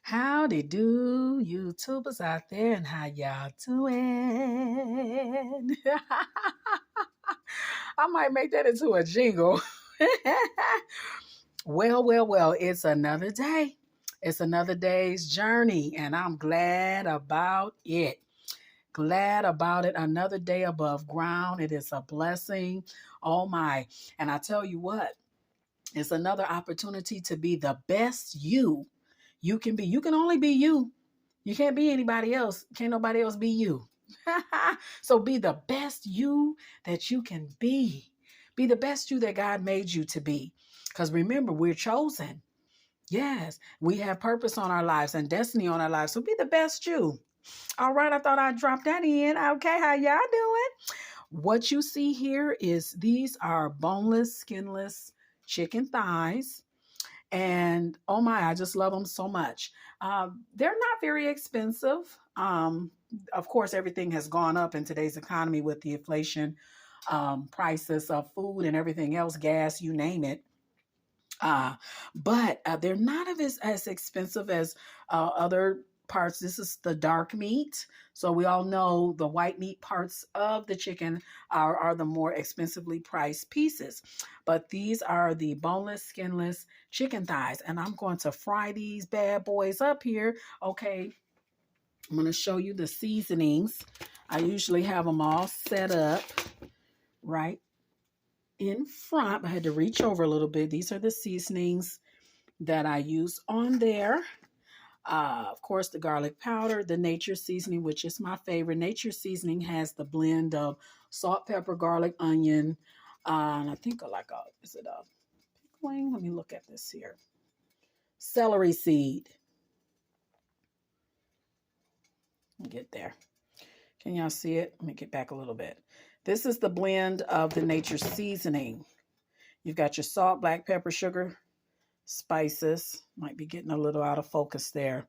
Howdy do, YouTubers out there, and how y'all doing? I might make that into a jingle. Well, it's another day. It's another day's journey, and I'm glad about it. Glad about it. Another day above ground. It is a blessing. Oh my. And I tell you what, it's another opportunity to be the best you can be. You can only be you. You can't be anybody else. Can't nobody else be you. So be the best you that you can be. Be the best you that God made you to be. Because remember, we're chosen. Yes, we have purpose on our lives and destiny on our lives. So be the best you. All right, I thought I'd drop that in. Okay, how y'all doing? What you see here is these are boneless, skinless chicken thighs. And oh my, I just love them so much. They're not very expensive. Of course, everything has gone up in today's economy with the inflation, prices of food and everything else, gas, you name it. But they're not as expensive as other parts. This is the dark meat. So we all know the white meat parts of the chicken are the more expensively priced pieces. But these are the boneless, skinless chicken thighs. And I'm going to fry these bad boys up here. Okay, I'm going to show you the seasonings. I usually have them all set up right in front. I had to reach over a little bit. These are the seasonings that I use on there. Of course, the garlic powder, the nature seasoning, which is my favorite. Nature seasoning has the blend of salt, pepper, garlic, onion, and I think is it a pickling? Let me look at this here. Celery seed. Get there. Can y'all see it? Let me get back a little bit. This is the blend of the nature seasoning. You've got your salt, black pepper, sugar, spices. Might be getting a little out of focus there.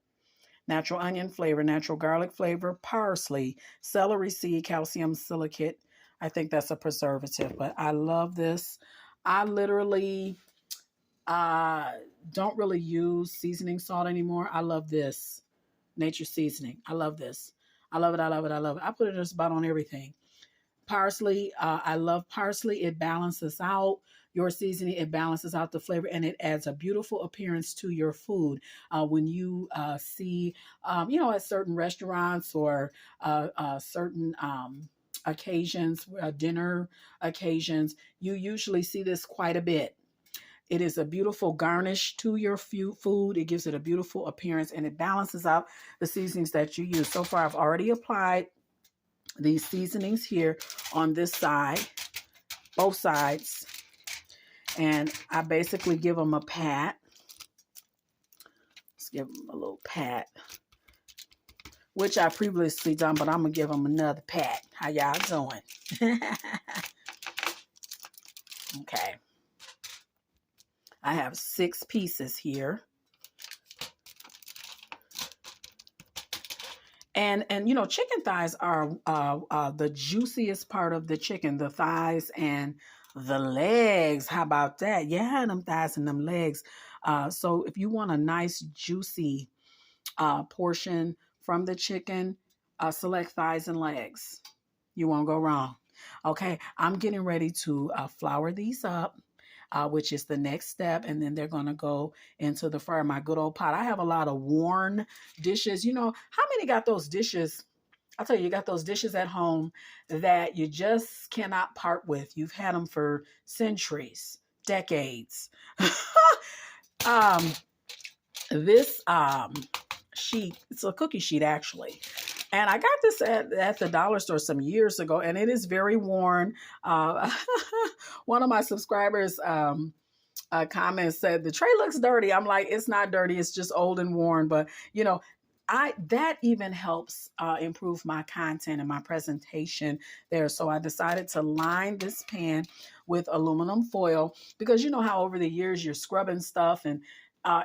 Natural onion flavor, natural garlic flavor, parsley, celery seed, calcium silicate. I think that's a preservative, but I love this. I literally don't really use seasoning salt anymore. I love this nature seasoning. I love this. I love it. I love it. I love it. I put it just about on everything. Parsley, I love parsley. It balances out your seasoning. It balances out the flavor, and it adds a beautiful appearance to your food. When you see, at certain restaurants or certain occasions, dinner occasions, you usually see this quite a bit. It is a beautiful garnish to your food. It gives it a beautiful appearance, and it balances out the seasonings that you use. So far, I've already applied these seasonings here on this side, both sides, and I basically give them a pat. Let's give them a little pat, which I previously done, but I'm gonna give them another pat. How y'all doing? Okay, I have 6 pieces here. And chicken thighs are the juiciest part of the chicken, the thighs and the legs. How about that? Yeah, them thighs and them legs. So if you want a nice juicy portion from the chicken, select thighs and legs. You won't go wrong. Okay, I'm getting ready to flour these up. Which is the next step. And then they're going to go into the fryer, my good old pot. I have a lot of worn dishes. How many got those dishes? I'll tell you, you got those dishes at home that you just cannot part with. You've had them for centuries, decades. This sheet, it's a cookie sheet actually. And I got this at the dollar store some years ago, and it is very worn. One of my subscribers comments said, the tray looks dirty. I'm like, it's not dirty. It's just old and worn. But, that even helps improve my content and my presentation there. So I decided to line this pan with aluminum foil because you know how over the years you're scrubbing stuff and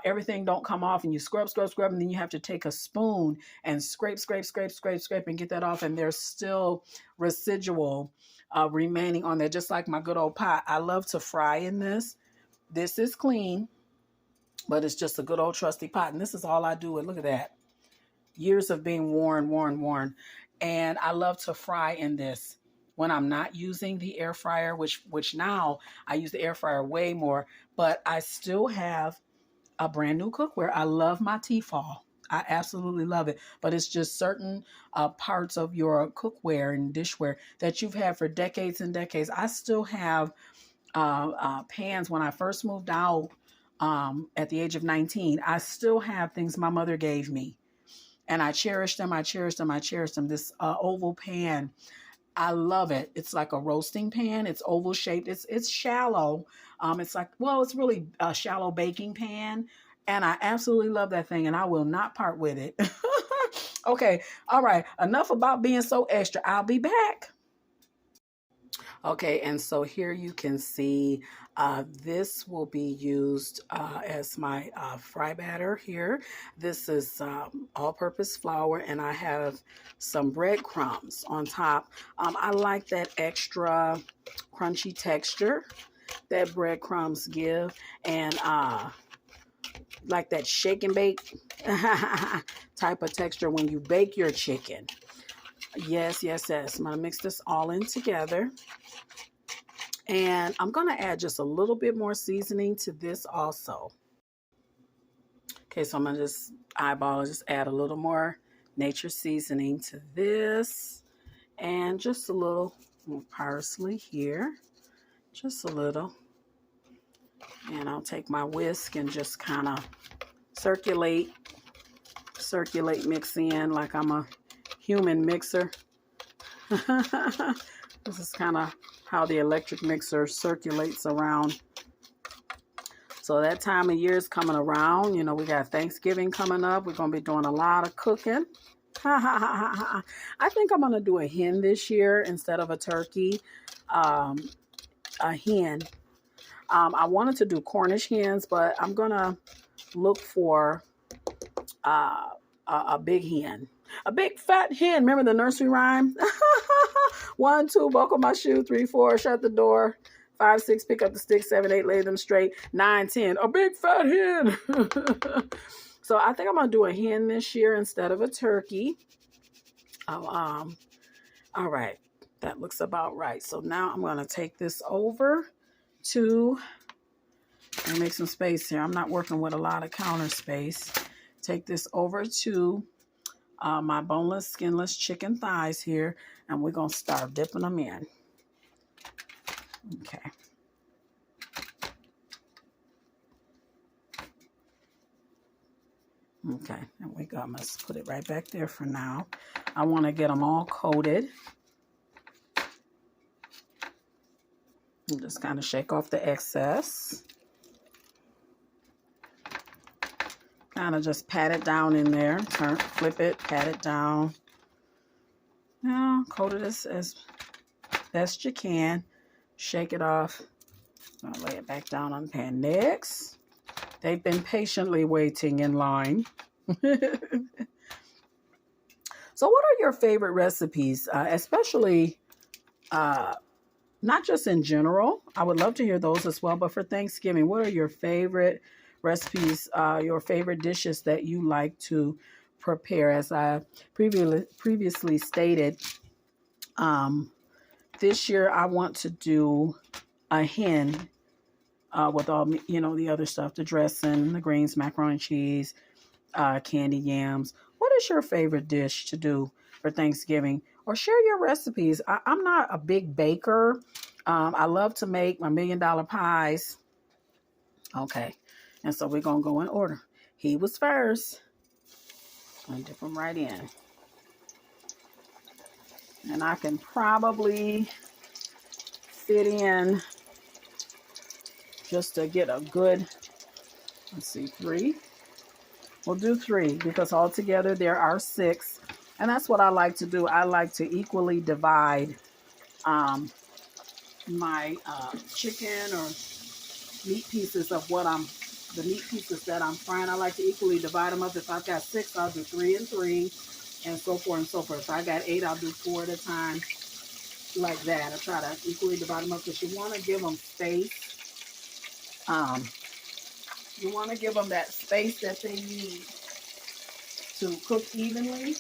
everything don't come off, and you scrub, and then you have to take a spoon and scrape, and get that off, and there's still residual remaining on there, just like my good old pot. I love to fry in this. This is clean. But it's just a good old trusty pot. And this is all I do with. Look at that. Years of being worn. And I love to fry in this when I'm not using the air fryer, which now I use the air fryer way more, but I still have a brand new cookware. I love my Tefal. I absolutely love it. But it's just certain parts of your cookware and dishware that you've had for decades and decades. I still have pans. When I first moved out at the age of 19, I still have things my mother gave me. And I cherish them. This oval pan, I love it. It's like a roasting pan. It's oval shaped. It's shallow. It's like, well, it's really a shallow baking pan. And I absolutely love that thing, and I will not part with it. Okay. All right. Enough about being so extra. I'll be back. Okay, and so here you can see this will be used as my fry batter here. This is all-purpose flour, and I have some breadcrumbs on top. I like that extra crunchy texture that breadcrumbs give, and like that shake and bake type of texture when you bake your chicken. Yes. I'm going to mix this all in together. And I'm going to add just a little bit more seasoning to this also. Okay, so I'm going to just eyeball, just add a little more nature seasoning to this. And just a little more parsley here. Just a little. And I'll take my whisk and just kind of circulate, mix in like I'm a human mixer. This is kind of how the electric mixer circulates around. So that time of year is coming around. You know, we got Thanksgiving coming up. We're going to be doing a lot of cooking. I think I'm going to do a hen this year instead of a turkey. A hen. I wanted to do Cornish hens, but I'm going to look for a big hen. A big fat hen. Remember the nursery rhyme? 1, 2, buckle my shoe. 3, 4, shut the door. 5, 6, pick up the sticks. 7, 8, lay them straight. 9, 10, a big fat hen. So I think I'm going to do a hen this year instead of a turkey. All right. That looks about right. So now I'm going to take this over to, and make some space here. I'm not working with a lot of counter space. Take this over to my boneless, skinless chicken thighs here, and we're going to start dipping them in. Okay. Okay, there we go. I must put it right back there for now. I want to get them all coated. And just kind of shake off the excess. Kind of just pat it down in there. Flip it, pat it down. Now, coat it as best you can. Shake it off. I'll lay it back down on the pan. Next, they've been patiently waiting in line. So what are your favorite recipes, especially not just in general? I would love to hear those as well, but for Thanksgiving, what are your favorite recipes, your favorite dishes that you like to prepare? As I previously stated, this year I want to do a hen with all, the other stuff, the dressing, the greens, macaroni and cheese, candy yams. What is your favorite dish to do for Thanksgiving? Or share your recipes. I'm not a big baker. I love to make my $1 million pies. Okay. And so we're going to go in order. He was first. I'm going to dip him right in. And I can probably fit in just to get a good, let's see, 3. We'll do 3 because altogether there are 6. And that's what I like to do. I like to equally divide my chicken or meat pieces of the meat pieces that I'm frying. I like to equally divide them up. If I've got 6, I'll do 3 and 3, and so forth and so forth. If I got 8, I'll do 4 at a time, like that. I try to equally divide them up because you want to give them space You want to give them that space that they need to cook evenly.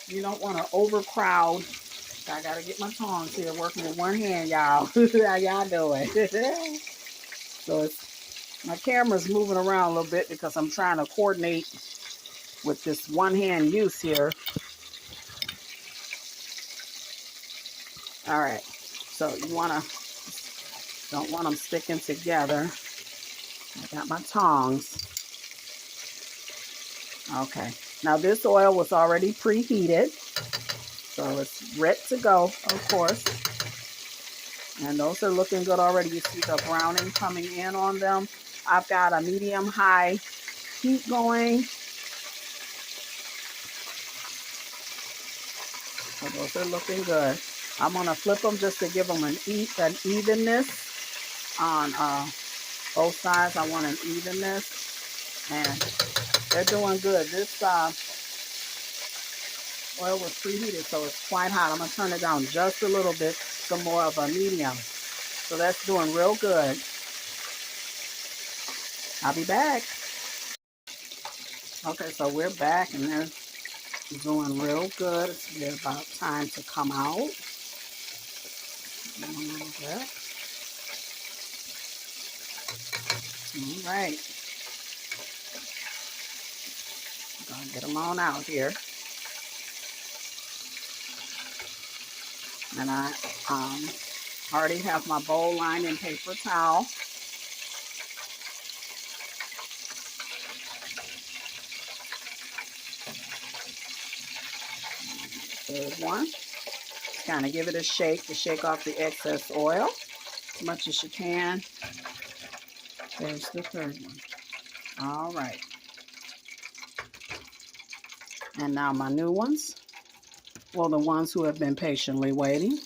You don't want to overcrowd. I got to get my tongs here working with one hand, y'all. How y'all doing? So my camera's moving around a little bit because I'm trying to coordinate with this one hand use here. All right. So you don't want them sticking together. I got my tongs. Okay. Now this oil was already preheated. So it's ready to go, of course. And those are looking good already. You see the browning coming in on them. I've got a medium-high heat going. So those are looking good. I'm going to flip them just to give them an evenness on both sides. I want an evenness. And they're doing good. This oil was preheated, so it's quite hot. I'm going to turn it down just a little bit, some more of a medium. So that's doing real good. I'll be back. Okay, so we're back, and they're doing real good. It's about time to come out. All right. I'm gonna get them on out here. And I already have my bowl lined in paper towel. Third one. Kind of give it a shake to shake off the excess oil as much as you can. There's the third one. All right. And now my new ones. Well, the ones who have been patiently waiting.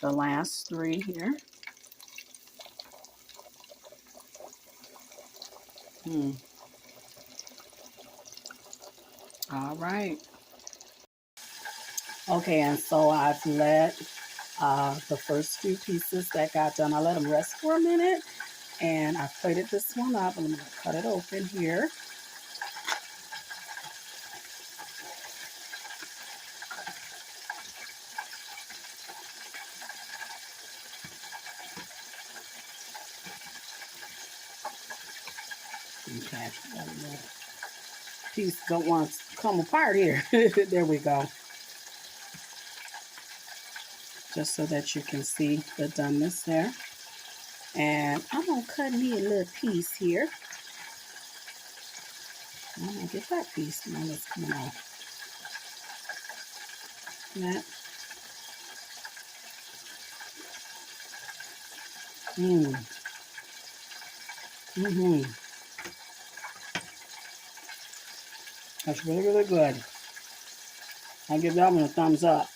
The last three here. All right. Okay, and so I've let the first few pieces that got done, I let them rest for a minute. And I plated this one up. I'm going to cut it open here. Okay, piece don't want to come apart here. There we go. Just so that you can see the doneness there. And I'm going to cut me a little piece here. I'm going to get that piece. Now let's come on. That. That's really, really good. I'll give that one a thumbs up.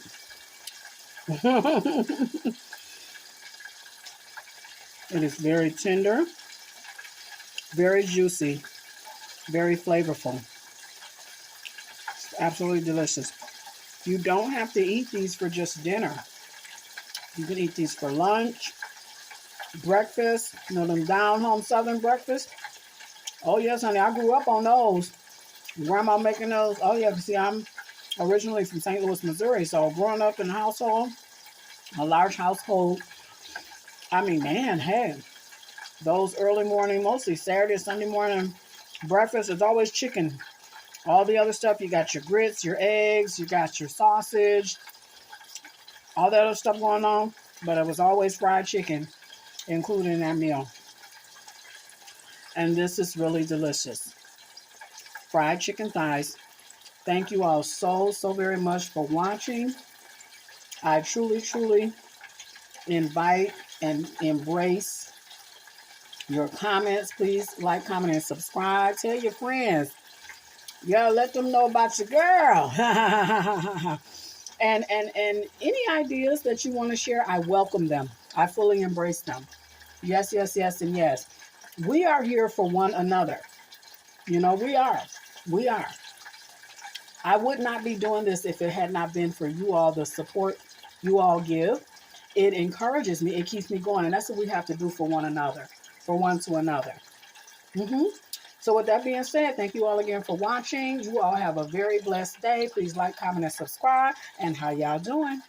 It is very tender, very juicy, very flavorful. It's absolutely delicious. You don't have to eat these for just dinner. You can eat these for lunch, breakfast, you know, them down home Southern breakfast. Oh yes, honey, I grew up on those. Grandma making those. Oh yeah, see, I'm originally from St. Louis, Missouri, so growing up in a household, a large household, I mean, man, hey, those early morning, mostly Saturday, Sunday morning breakfast is always chicken. All the other stuff, you got your grits, your eggs, you got your sausage, all that other stuff going on, but it was always fried chicken included in that meal. And this is really delicious. Fried chicken thighs. Thank you all so very much for watching. I truly, truly invite and embrace your comments. Please like, comment, and subscribe. Tell your friends. Yeah, let them know about your girl. and any ideas that you want to share, I welcome them. I fully embrace them. Yes, yes, yes, and yes. We are here for one another. You know, we are. We are. I would not be doing this if it had not been for you all, the support you all give. It encourages me. It keeps me going. And that's what we have to do for one another, for one to another. So with that being said, thank you all again for watching. You all have a very blessed day. Please like, comment, and subscribe. And how y'all doing?